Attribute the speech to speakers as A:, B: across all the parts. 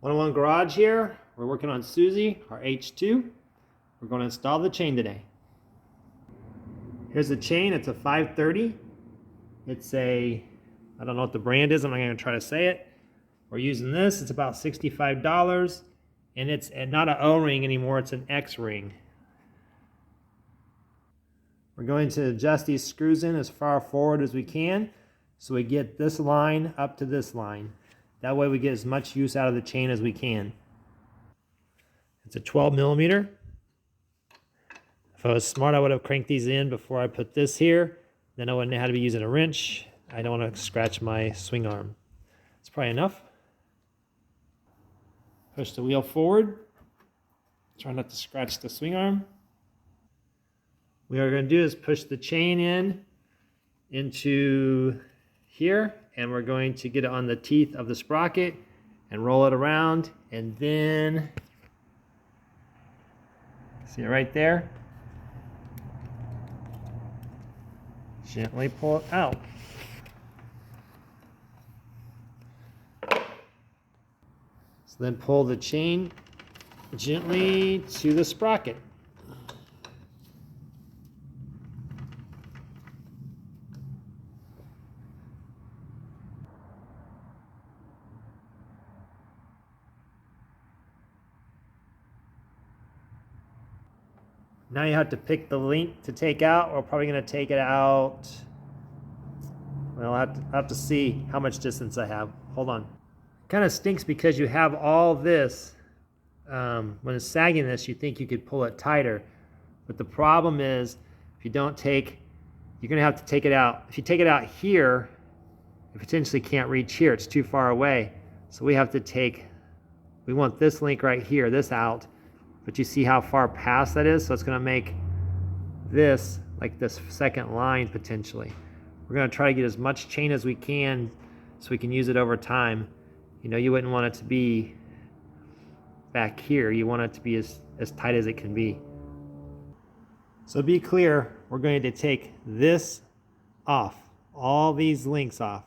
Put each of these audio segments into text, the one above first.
A: 101 Garage here. We're working on Susie, our H2. We're going to install the chain today. Here's the chain. It's a 530. It's a, I don't know what the brand is. I'm not going to try to say it. We're using this. It's about $65. And it's not an O-ring anymore. It's an X-ring. We're going to adjust these screws in as far forward as we can so we get this line up to this line. That way we get as much use out of the chain as we can. It's a 12 millimeter. If I was smart, I would have cranked these in before I put this here. Then I wouldn't have had to be using a wrench. I don't want to scratch my swing arm. It's probably enough. Push the wheel forward. Try not to scratch the swing arm. What we're going to do is push the chain into here, and we're going to get it on the teeth of the sprocket and roll it around, and then see it right there? Gently pull it out. So then pull the chain gently to the sprocket. Now you have to pick the length to take out. We're probably going to take it out. Well, I have to see how much distance I have. Hold on. Kind of stinks because you have all this. When it's sagging this, you think you could pull it tighter. But the problem is, if you don't take, you're going to have to take it out. If you take it out here, you potentially can't reach here. It's too far away. So we have to take, we want this link right here, this out. But you see how far past that is? So it's going to make this like this second line potentially. We're going to try to get as much chain as we can so we can use it over time. You know, you wouldn't want it to be back here. You want it to be as tight as it can be. So be clear, we're going to take this off, all these links off.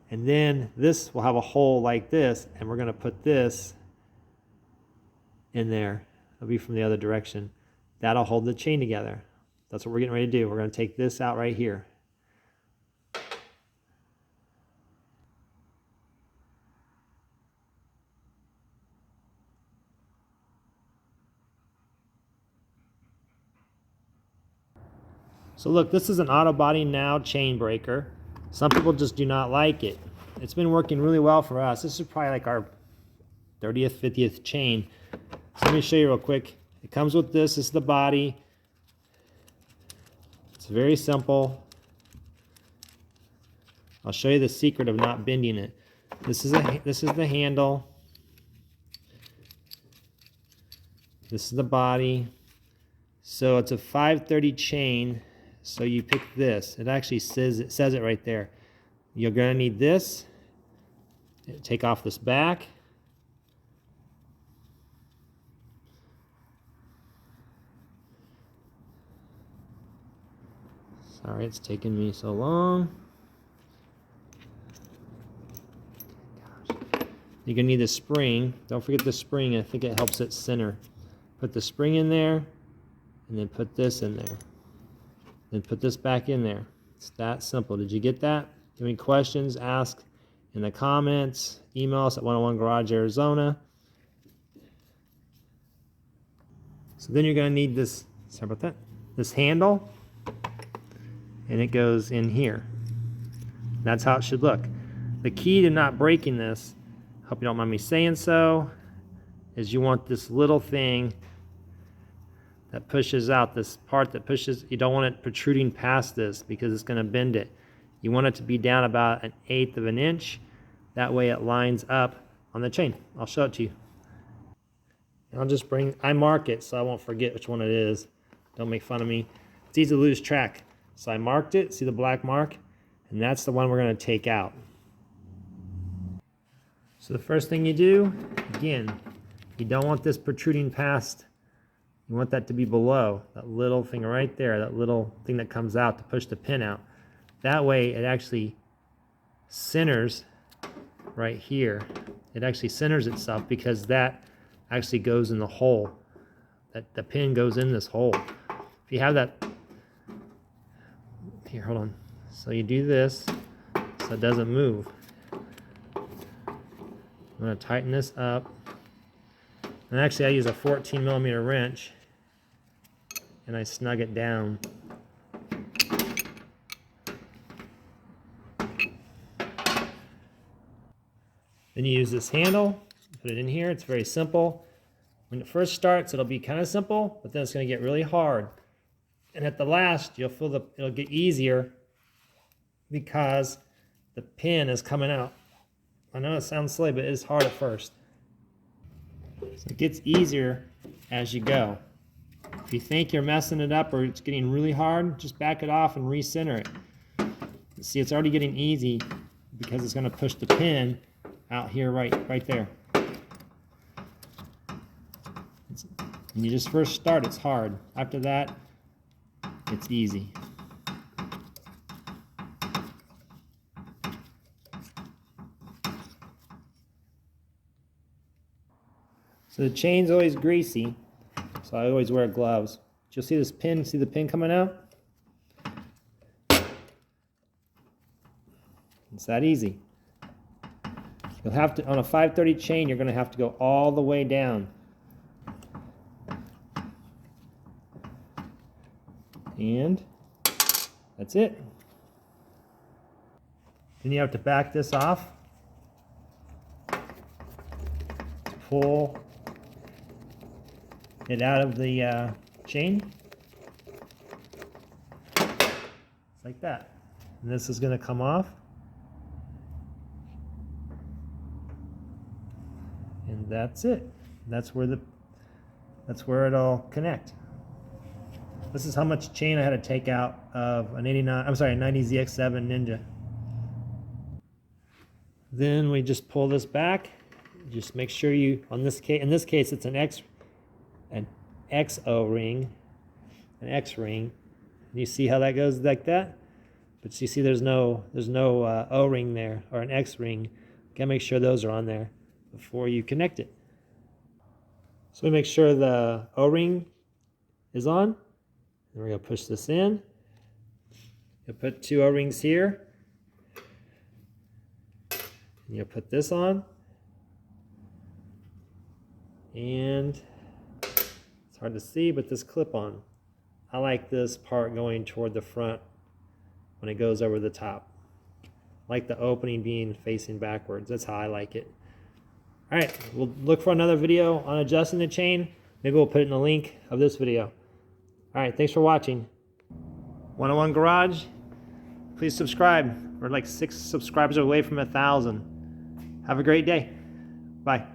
A: And then this will have a hole like this, and we're going to put this in there. It'll be from the other direction. That'll hold the chain together. That's what we're getting ready to do. We're going to take this out right here. So look, this is an Auto Body Now chain breaker. Some people just do not like it. It's been working really well for us. This is probably like our 30th, 50th chain. So let me show you real quick. It comes with this. This is the body. It's very simple. I'll show you the secret of not bending it. This is the handle. This is the body. So it's a 530 chain. So you pick this. It actually says it right there. You're gonna need this. Take off this back. Sorry, it's taking me so long. Gosh. You're gonna need the spring. Don't forget the spring. I think it helps it center. Put the spring in there, and then put this in there. Then put this back in there. It's that simple. Did you get that? If you have any questions, ask in the comments. Email us at 101 Garage Arizona. So then you're gonna need this, sorry about that, this handle. And it goes in here. That's how it should look. The key to not breaking this, hope you don't mind me saying so, is you want this little thing that pushes out, this part that pushes, you don't want it protruding past this because it's gonna bend it. You want it to be down about 1/8 of an inch. That way it lines up on the chain. I'll show it to you. I mark it so I won't forget which one it is. Don't make fun of me. It's easy to lose track. So I marked it, see the black mark? And that's the one we're gonna take out. So the first thing you do, again, you don't want this protruding past. You want that to be below, that little thing right there, that little thing that comes out to push the pin out. That way it actually centers right here. It actually centers itself because that actually goes in the hole. That the pin goes in this hole. If you have that, here, hold on. So you do this so it doesn't move. I'm gonna tighten this up. And actually I use a 14mm wrench and I snug it down. Then you use this handle, put it in here. It's very simple. When it first starts, it'll be kind of simple, but then it's going to get really hard. And at the last, you'll feel it'll get easier because the pin is coming out. I know it sounds silly, but it is hard at first. So it gets easier as you go. If you think you're messing it up or it's getting really hard, just back it off and recenter it. See, it's already getting easy because it's going to push the pin out here, right there. When you just first start, it's hard. After that, it's easy. So the chain's always greasy, so I always wear gloves. You'll see this pin, see the pin coming out? It's that easy. You'll have to, on a 530 chain, you're going to have to go all the way down. And that's it. Then you have to back this off. Pull it out of the chain. It's like that. And this is going to come off. And that's it. That's where it'll connect. This is how much chain I had to take out of an 90 ZX7 Ninja. Then we just pull this back. Just make sure you, in this case it's an X O-ring, an X ring. You see how that goes like that? But you see there's no O-ring there, or an X ring. You gotta make sure those are on there before you connect it. So we make sure the O-ring is on. And we're going to push this in. You'll put 2 O-rings here. And you'll put this on. And it's hard to see, but this clip on. I like this part going toward the front when it goes over the top. I like the opening being facing backwards. That's how I like it. All right, we'll look for another video on adjusting the chain. Maybe we'll put it in the link of this video. All right, thanks for watching. 101 Garage, please subscribe. We're like 6 subscribers away from 1,000. Have a great day. Bye.